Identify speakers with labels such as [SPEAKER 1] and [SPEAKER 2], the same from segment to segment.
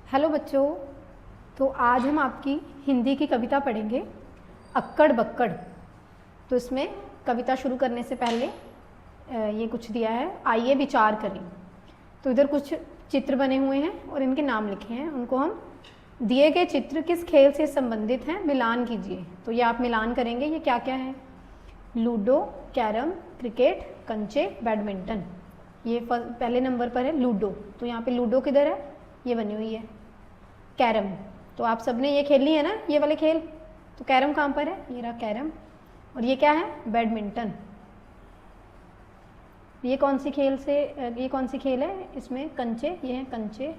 [SPEAKER 1] Hello बच्चों। तो आज हम आपकी हिंदी की कविता पढ़ेंगे अक्कड़ बक्कड़। तो इसमें कविता शुरू करने से पहले ये कुछ दिया है, आइए विचार करें। तो इधर कुछ चित्र बने हुए हैं और इनके नाम लिखे हैं। उनको हम दिए गए चित्र किस खेल से संबंधित हैं मिलान कीजिए। तो ये आप मिलान करेंगे। ये क्या क्या है? लूडो, कैरम, क्रिकेट, कंचे, बैडमिंटन। ये पहले नंबर पर है लूडो। तो यहाँ पे लूडो किधर है? ये बनी हुई है। कैरम तो आप सबने ये खेल ली है ना, ये वाले खेल। तो कैरम कहाँ पर है? ये रहा कैरम। और ये क्या है? बैडमिंटन। ये कौन सी खेल है? इसमें कंचे, ये है कंचे।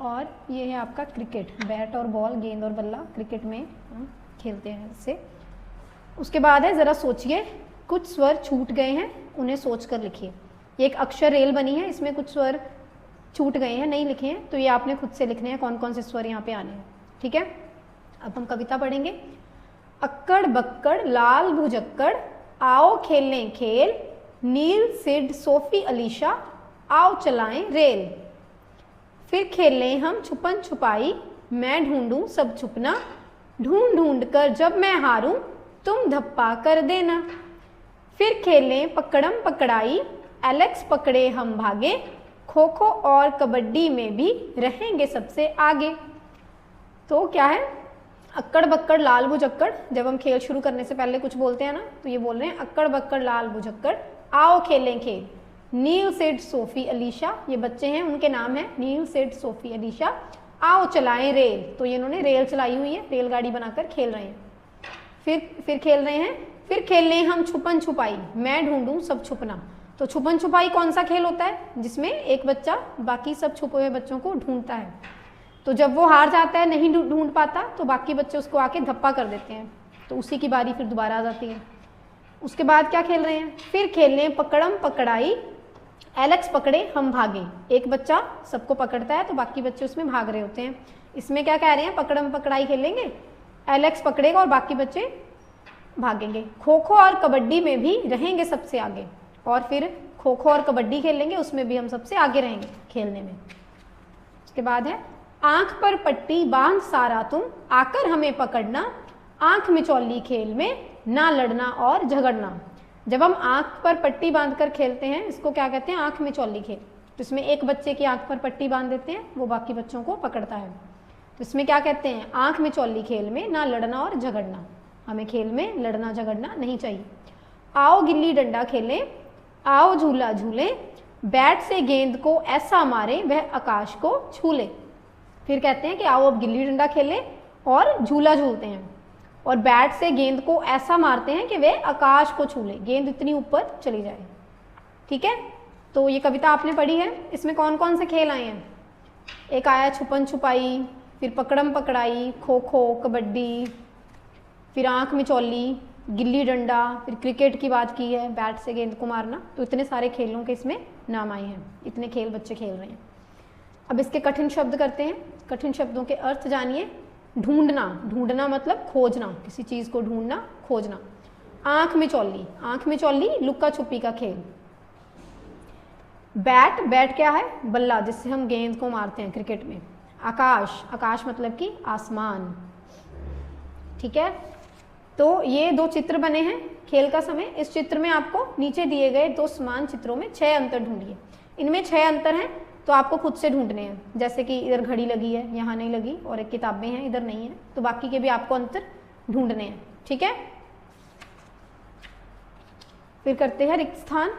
[SPEAKER 1] और ये है आपका क्रिकेट, बैट और बॉल, गेंद और बल्ला क्रिकेट में हम खेलते हैं इससे। उसके बाद है ज़रा सोचिए, कुछ स्वर छूट गए हैं, उन्हें सोच कर लिखिए। ये एक अक्षर रेल बनी है, इसमें कुछ स्वर छूट गए हैं, नहीं लिखे हैं, तो ये आपने खुद से लिखने हैं कौन कौन से स्वर यहाँ पे आने हैं। ठीक है, अब हम कविता पढ़ेंगे। अक्कड़ बक्कड़ लाल भुजक्कड़, आओ खेलें खेल, नील सिड सोफी अलीशा, आओ चलाएं रेल। फिर खेलें हम छुपन छुपाई, मैं ढूंढूं सब छुपना, ढूंढ ढूंढ कर जब मैं हारूं, तुम धप्पा कर देना। फिर खेलें पकड़म पकड़ाई, एलेक्स पकड़े हम भागे, खो खो और कबड्डी में भी रहेंगे सबसे आगे। तो क्या है? अक्कड़ बक्कड़ लाल भुजक्कड़। जब हम खेल शुरू करने से पहले कुछ बोलते हैं ना, तो ये बोल रहे हैं अक्कड़ बक्कड़ लाल भुजक्कड़, आओ खेलें खेल। नील सिड सोफी अलीशा, ये बच्चे हैं, उनके नाम है नील सिड सोफी अलीशा। आओ चलाएं रेल, तो ये इन्होंने रेल चलाई हुई है, रेलगाड़ी बनाकर खेल रहे हैं। फिर खेल रहे हैं, फिर खेल रहे हैं हम छुपन छुपाई, मैं ढूंढूं सब छुपना। तो छुपन छुपाई कौन सा खेल होता है? जिसमें एक बच्चा बाकी सब छुपे हुए बच्चों को ढूंढता है। तो जब वो हार जाता है, नहीं ढूंढ पाता, तो बाकी बच्चे उसको आके धप्पा कर देते हैं, तो उसी की बारी फिर दोबारा आ जाती है। उसके बाद क्या खेल रहे हैं? फिर खेल रहे हैं पकड़म पकड़ाई, एलेक्स पकड़े हम भागे। एक बच्चा सबको पकड़ता है, तो बाकी बच्चे उसमें भाग रहे होते हैं। इसमें क्या कह रहे हैं? पकड़म पकड़ाई खेलेंगे, एलेक्स पकड़ेगा और बाकी बच्चे भागेंगे। खो खो और कबड्डी में भी रहेंगे सबसे आगे। और फिर खो खो और कबड्डी खेल लेंगे, उसमें भी हम सबसे आगे रहेंगे खेलने में। उसके बाद है आंख पर पट्टी बांध सारा तुम, आकर हमें पकड़ना, आंख मिचौली खेल में ना लड़ना और झगड़ना। जब हम आंख पर पट्टी बांधकर खेलते हैं, इसको क्या कहते हैं? आंख मिचौली खेल। तो इसमें एक बच्चे की आंख पर पट्टी बांध देते हैं, वो बाकी बच्चों को पकड़ता है। तो इसमें क्या कहते हैं? आंख मिचौली खेल में ना लड़ना और झगड़ना। हमें खेल में लड़ना झगड़ना नहीं चाहिए। आओ गिल्ली डंडा खेलें, आओ झूला झूले, बैट से गेंद को ऐसा मारे वह आकाश को छू ले। फिर कहते हैं कि आओ अब गिल्ली डंडा खेलें और झूला झूलते हैं, और बैट से गेंद को ऐसा मारते हैं कि वह आकाश को छू ले, गेंद इतनी ऊपर चली जाए। ठीक है, तो ये कविता आपने पढ़ी है। इसमें कौन कौन से खेल आए हैं? एक आया छुपन छुपाई, फिर पकड़म पकड़ाई, खो खो, कबड्डी, फिर आंख मिचौली, गिल्ली डंडा, फिर क्रिकेट की बात की है, बैट से गेंद को मारना। तो इतने सारे खेलों के इसमें नाम आए हैं, इतने खेल बच्चे खेल रहे हैं। अब इसके कठिन शब्द करते हैं। कठिन शब्दों के अर्थ जानिए। ढूंढना, ढूंढना मतलब खोजना, किसी चीज़ को ढूंढना, खोजना। आंख मिचौली, आंख मिचौली लुक्का छुपी का खेल। बैट, बैट क्या है? बल्ला, जिससे हम गेंद को मारते हैं क्रिकेट में। आकाश, आकाश मतलब कि आसमान। ठीक है, तो ये दो चित्र बने हैं खेल का समय। इस चित्र में आपको नीचे दिए गए दो समान चित्रों में 6 अंतर ढूंढिए। इनमें 6 अंतर हैं, तो आपको खुद से ढूंढने हैं। जैसे कि इधर घड़ी लगी है, यहाँ नहीं लगी, और एक किताबें हैं, इधर नहीं है, तो बाकी के भी आपको अंतर ढूंढने हैं। ठीक है, फिर करते हैं रिक्त स्थान।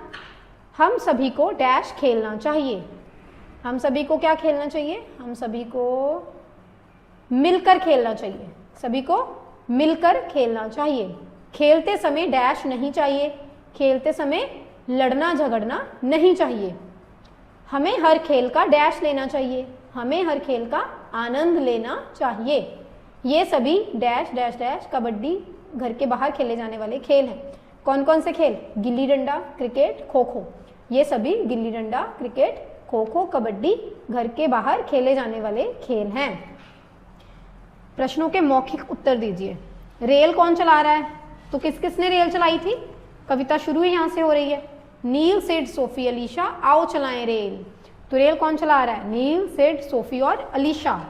[SPEAKER 1] हम सभी को डैश खेलना चाहिए। हम सभी को क्या खेलना चाहिए? हम सभी को मिलकर खेलना चाहिए। सभी को मिलकर खेलना चाहिए। खेलते समय डैश नहीं चाहिए, खेलते समय लड़ना झगड़ना नहीं चाहिए। हमें हर खेल का डैश लेना चाहिए, हमें हर खेल का आनंद लेना चाहिए। ये सभी डैश डैश डैश कबड्डी घर के बाहर खेले जाने वाले खेल हैं। कौन कौन से खेल? गिल्ली डंडा, क्रिकेट, खो खो। ये सभी गिल्ली डंडा, क्रिकेट, खो खो, कबड्डी घर के बाहर खेले जाने वाले खेल हैं। प्रश्नों के मौखिक उत्तर दीजिए। रेल कौन चला रहा है? तो किस किसने रेल चलाई थी? कविता शुरू ही यहाँ से हो रही है। नील सिड सोफी अलीशा, आओ चलाएं रेल। तो रेल कौन चला रहा है? नील, सिड, सोफी और अलीशा।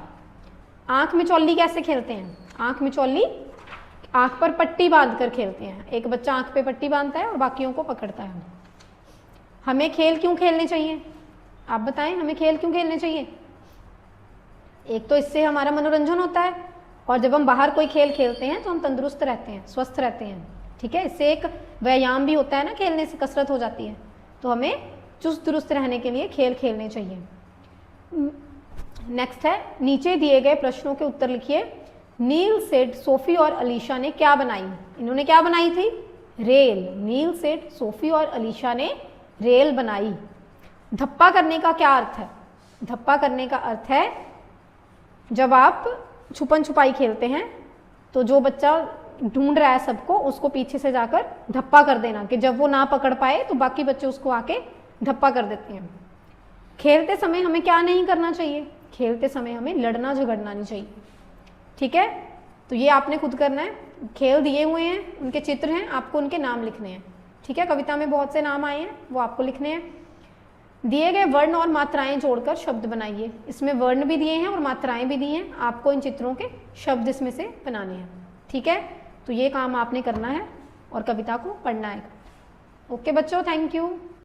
[SPEAKER 1] आंख मिचौली कैसे खेलते हैं? आंख मिचौली आंख पर पट्टी बांध कर खेलते हैं। एक बच्चा आंख पे पट्टी बांधता है और बाकियों को पकड़ता है। हमें खेल क्यों खेलने चाहिए? आप बताएं, हमें खेल क्यों खेलने चाहिए? एक तो इससे हमारा मनोरंजन होता है, और जब हम बाहर कोई खेल खेलते हैं तो हम तंदुरुस्त रहते हैं, स्वस्थ रहते हैं। ठीक है, इससे एक व्यायाम भी होता है ना, खेलने से कसरत हो जाती है। तो हमें चुस्त दुरुस्त रहने के लिए खेल खेलने चाहिए। नेक्स्ट है, नीचे दिए गए प्रश्नों के उत्तर लिखिए। नील, सिड, सोफी और अलीशा ने क्या बनाई? इन्होंने क्या बनाई थी? रेल। नील, सिड, सोफी और अलीशा ने रेल बनाई। धप्पा करने का क्या अर्थ है? धप्पा करने का अर्थ है जब आप छुपन छुपाई खेलते हैं तो जो बच्चा ढूंढ रहा है सबको, उसको पीछे से जाकर धप्पा कर देना, कि जब वो ना पकड़ पाए तो बाकी बच्चे उसको आके धप्पा कर देते हैं। खेलते समय हमें क्या नहीं करना चाहिए? खेलते समय हमें लड़ना झगड़ना नहीं चाहिए। ठीक है, तो ये आपने खुद करना है। खेल दिए हुए हैं, उनके चित्र हैं, आपको उनके नाम लिखने हैं। ठीक है, कविता में बहुत से नाम आए हैं, वो आपको लिखने हैं। दिए गए वर्ण और मात्राएं जोड़कर शब्द बनाइए। इसमें वर्ण भी दिए हैं और मात्राएं भी दी हैं, आपको इन चित्रों के शब्द इसमें से बनाने हैं। ठीक है, तो ये काम आपने करना है और कविता को पढ़ना है। ओके बच्चों, थैंक यू।